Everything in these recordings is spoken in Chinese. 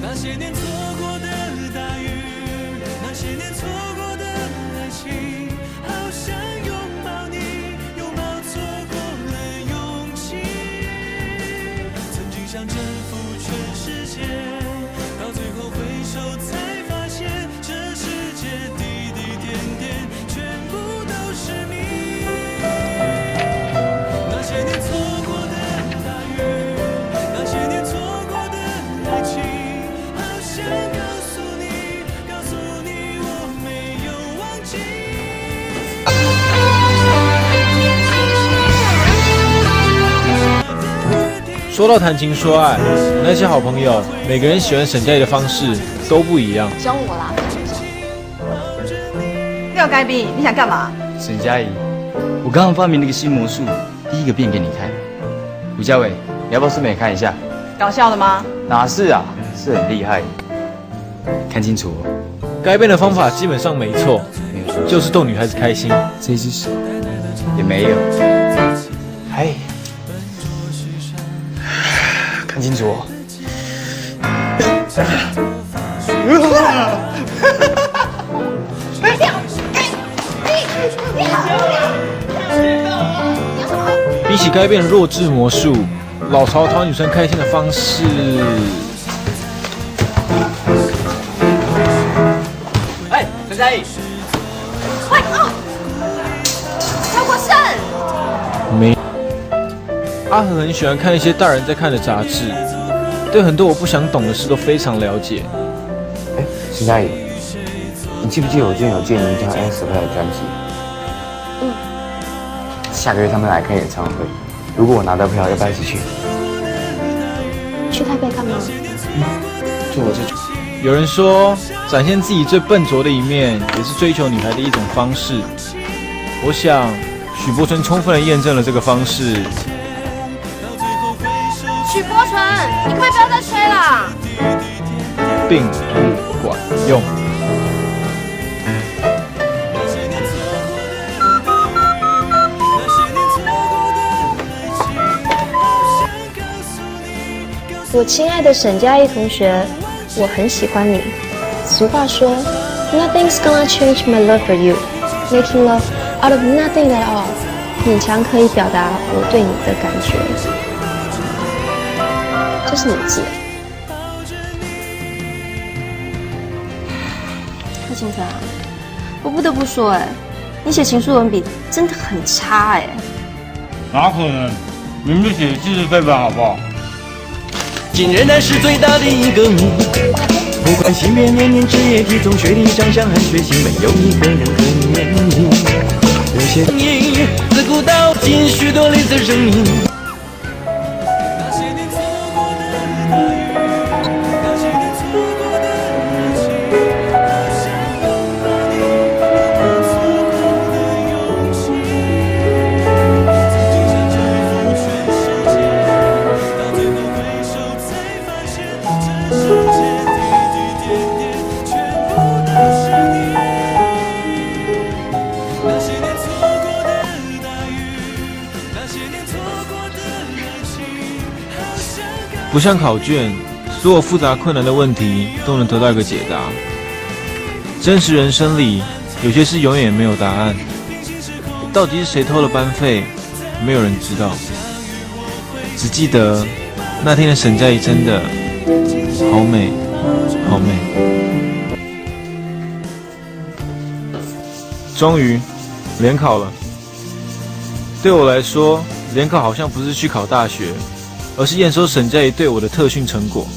那些年错过的大雨，那些年错过的爱情，好想拥抱你，拥抱错过了勇气。曾经想征服全世界，到最后回首才发现，这世界滴滴点点，全部都是你。那些年错过的大雨，那些年错过的爱情，好想告诉你，告诉你我没有忘记。说到谈情说爱，那些好朋友，每个人喜欢沈佳宜的方式都不一样。教我啦。廖该斌，你想干嘛？沈佳宜，我刚刚发明了一个新魔术，第一个变给你看。吴家伟，你要不要顺便也看一下？搞笑的吗？哪是啊，是很厉害。看清楚哦，该变的方法基本上没错，没有说就是逗女孩子开心。这只手也没有。哎，看清楚哦。比起该变的弱智魔术，老曹讨女生开心的方式，哎，沈佳宜，喂啊！超过胜。没。阿和很喜欢看一些大人在看的杂志，对很多我不想懂的事都非常了解。哎，沈佳宜，你记不记得我之前有借你一张 X 派的专辑？下个月他们来开演唱会，如果我拿到票，要不要一起去？去台北干嘛？就我这。有人说，展现自己最笨拙的一面，也是追求女孩的一种方式。我想，许柏纯充分地验证了这个方式。许柏纯，你可不可以不要再吹了？并不管用。我亲爱的沈佳宜同学，我很喜欢你。俗话说 ，Nothing's gonna change my love for you, making love out of nothing at all， 勉强可以表达我对你的感觉。这是你记的。柯清川，我不得不说，你写情书文笔真的很差，哪可能？明明写记事废本好不好？竟仍然是最大的一个谜。不管性别、年龄、职业、体重、学历、长相和血型，没有一个人和你年龄。有些声音自古到今，许多类似生命。不像考卷，所有复杂困难的问题都能得到一个解答。真实人生里，有些事永远没有答案。到底是谁偷了班费，没有人知道。只记得那天的沈佳宜真的好美，好美。终于联考了。对我来说，联考好像不是去考大学，而是验收沈佳宜对我的特训成果。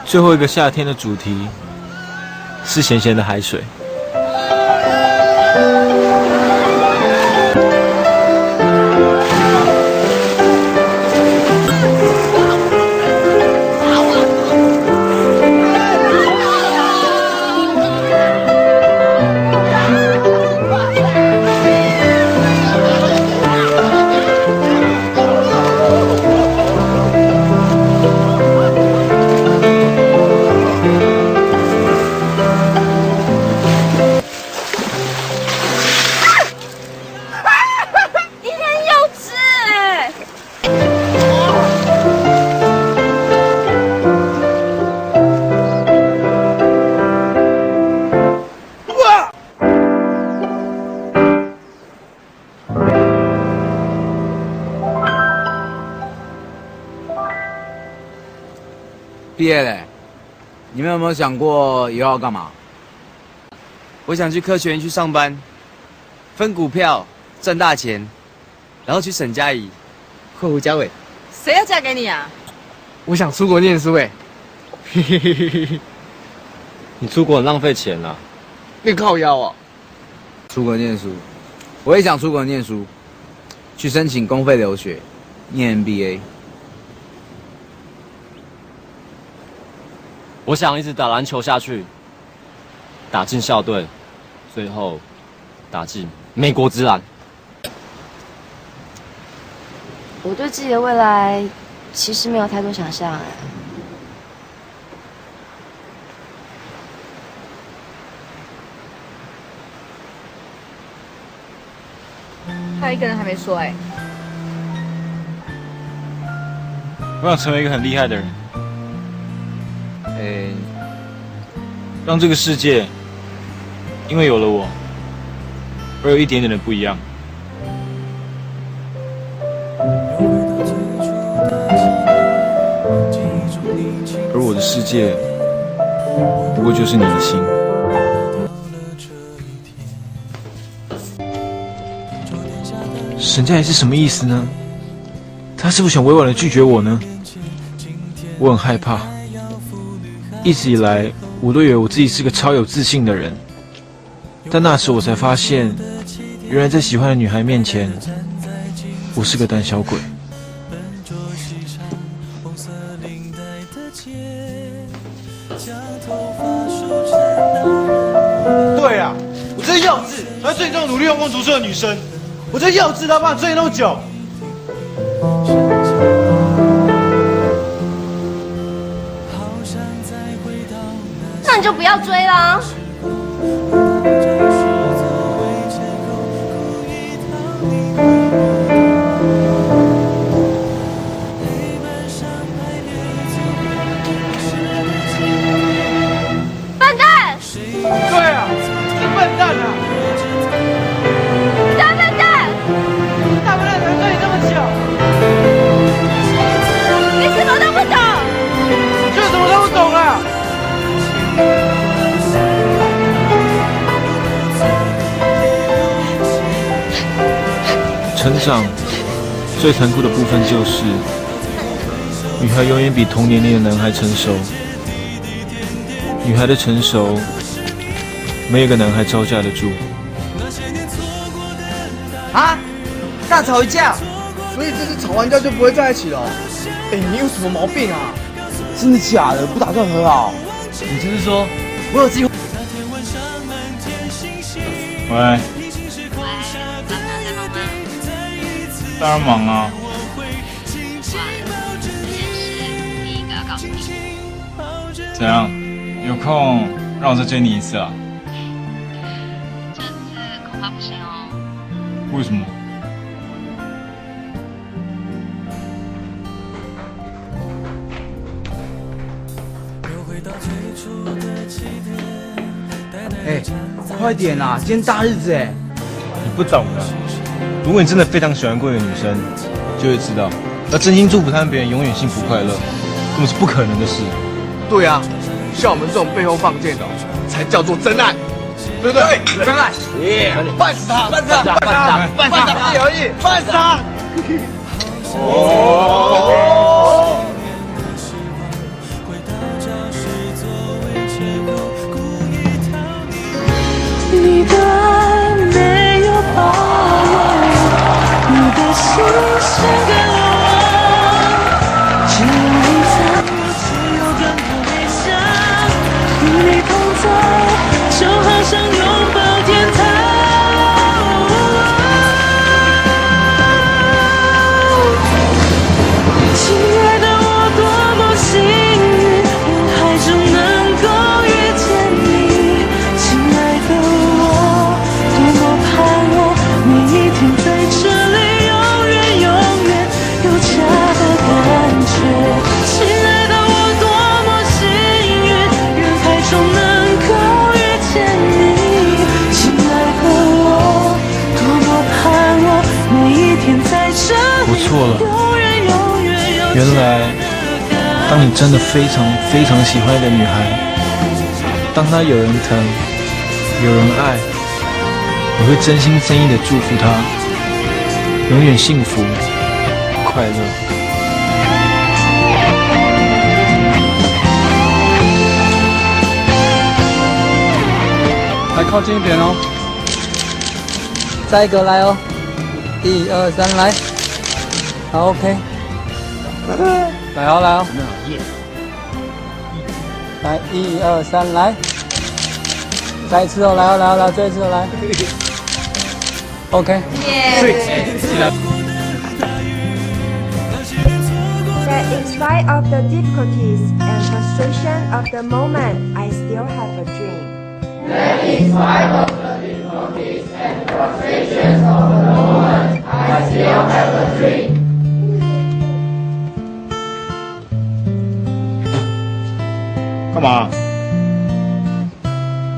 最后一个夏天的主题是咸咸的海水。毕业嘞，你们有没有想过以后要干嘛？我想去科学园区上班，分股票赚大钱，然后去沈佳宜或胡家伟。谁要嫁给你啊？我想出国念书哎。你出国很浪费钱啦。你靠腰啊！出国念书，我也想出国念书，去申请公费留学，念 MBA。我想一直打篮球下去，打进校队，最后打进美国职篮。我对自己的未来其实没有太多想象哎。还有一个人还没说哎。我想成为一个很厉害的人，让这个世界因为有了我而有一点点的不一样。而我的世界不过就是你的心。沈佳宜是什么意思呢？他是不是想委婉的拒绝我呢？我很害怕，一直以来我都以为我自己是个超有自信的人，但那时我才发现，原来在喜欢的女孩面前，我是个胆小鬼。对啊，我真幼稚，还追你这种努力用功读书的女生，我真幼稚到把你追那么久。那你就不要追啦。笨蛋！对啊，是笨蛋啊！大笨蛋！大笨蛋才追你那么久，你什么都不懂。就什么都不懂啊！成长最残酷的部分就是，女孩永远比同年龄的男孩成熟。女孩的成熟，没有一个男孩招架得住。啊，大吵一架，所以这次吵完架就不会在一起了。你有什么毛病啊？真的假的？不打算和好？你就是说我有机会？喂，当然忙啊。怎样？有空让我再追你一次啊？这次恐怕不行哦。为什么？快点啦，今天大日子哎！你不懂的。如果你真的非常喜欢过一个女生，就会知道，要真心祝福他们别人永远幸福快乐，根本是不可能的事。对啊，像我们这种背后放箭的，才叫做真爱，对不对？真爱，办死他！办死他！办死他！办死他！有意，办死他！哦。你的爱没有把握，你的心献给我，只要你在，我只有更多悲伤。与你同在，就好像拥抱天堂。亲爱的，我多么幸运，人海中能够遇见你。亲爱的我，多么盼望每一天在这里，永远永远有家的感觉。亲爱的我，多么幸运，人海中能够遇见你。亲爱的我，多么盼望每一天在这里，我错了，永远永远有原来当你真的非常非常喜欢一个女孩，当她有人疼，有人爱，你会真心真意的祝福她，永远幸福快乐。来靠近一点哦。再一个来哦，1、2、3，来，好 OK， 来哦来哦，来1、2、3，来，再一次哦，来哦来哦来，最后一次哦来，OK， That in spite of the difficulties and frustration of the moment, I still have a dream. That in spite of the difficulties and frustrations of the moment, I still have a dream. 干嘛？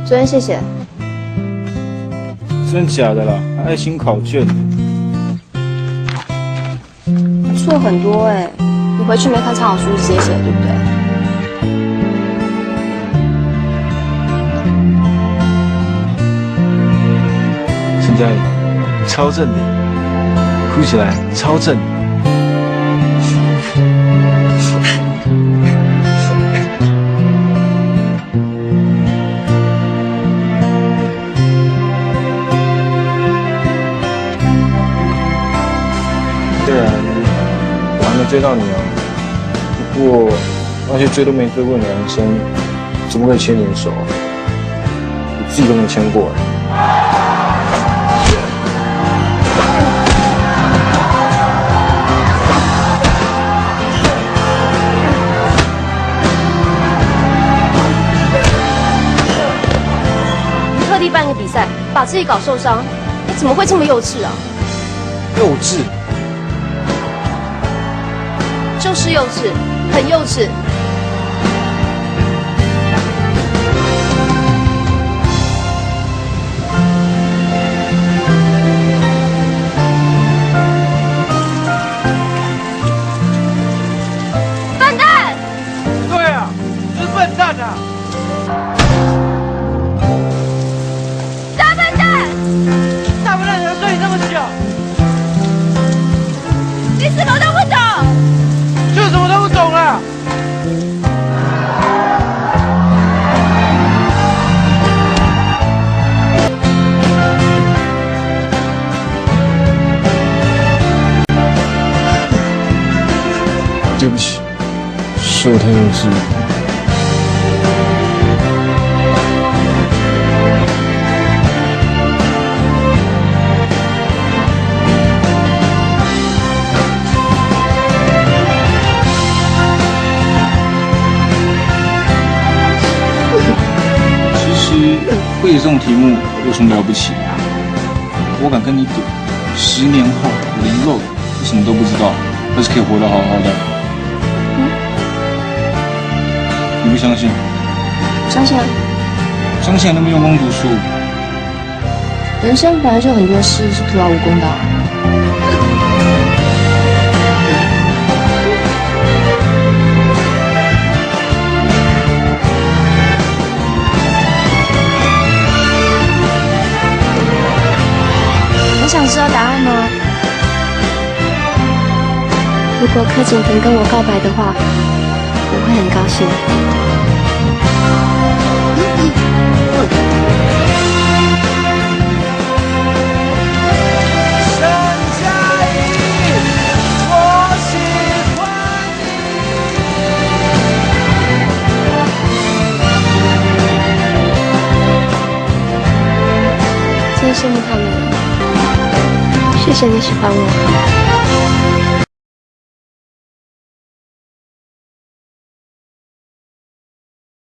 昨天谢谢。真假的啦？还爱心考卷？错很多哎，你回去没看参考书是谁写的对不对？现在超正的，哭起来超正。虽然我还没追到你啊，不过那些追都没追过你的男生，怎么可以牵你的手啊？我自己都没牵过哎。你特地办个比赛，把自己搞受伤，你怎么会这么幼稚啊？幼稚？就是幼稚，很幼稚。笨蛋！对啊，你是笨蛋啊！大笨蛋！大笨蛋才对你那么久，你什么都不懂。就什么都不懂了。对不起，是我太幼稚了。会写这种题目有什么了不起啊？我敢跟你赌，10年后我连肉什么都不知道，但是可以活得好好的。你不相信？相信啊。相信还那么用功读书？人生本来就很多事是徒劳无功的啊。你想知道答案吗？如果柯景腾跟我告白的话，我会很高兴。真羡慕他们了，谢谢你喜欢我。